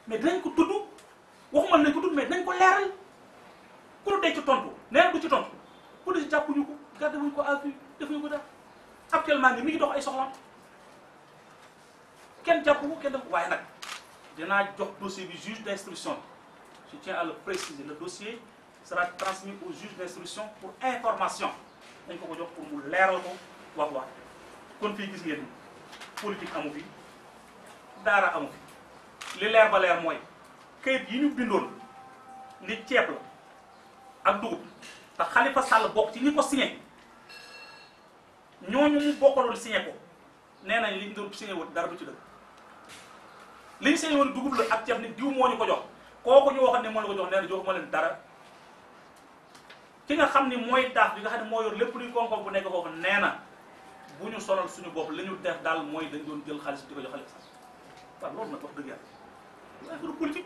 mais dinañ ko tudd waxuma nañ ko tudd mais dinañ ko leeral ku lu dee ci tontu nee du ci tontu police jàppuñu ko gardé wuñ ko à vue defuñu ko dara actuellement mi ngi dox ay soxlaam kenn jàpp ko kenn def waaye nag dinaa jox dossier bi juge d'instruction je tiens à le préciser le dossier sera transmis au juge d'instruction pour information dañ ko jox pour mu leeral ko wax kon fii gis ngeen politique amu fi daara amu fi li leer ba leer mooy kayit yi ñu bindoon ni ceeb la ak dugub te Khalifa Sall bokk ci ñi ko signé ñooñu mu bokkaloon signé ko nee nañ li ñu doon signé woon dara du ci dëgg li ñu signé woon dugub la ak ceeb ni diw moo ñu ko jox kooku ñu waxoon ne moo la ko jox nee na joxuma leen dara ki nga xam ni mooy daaf bi nga xam ne moo yor lépp luy koom-koom bu nekk foofu nee na bu ñu sonal suñu bopp la ñu def daal mooy dañ doon jël xaalis di ko jox Khalifa Sall waaw loolu nag wax dëgg yàlla affaire politique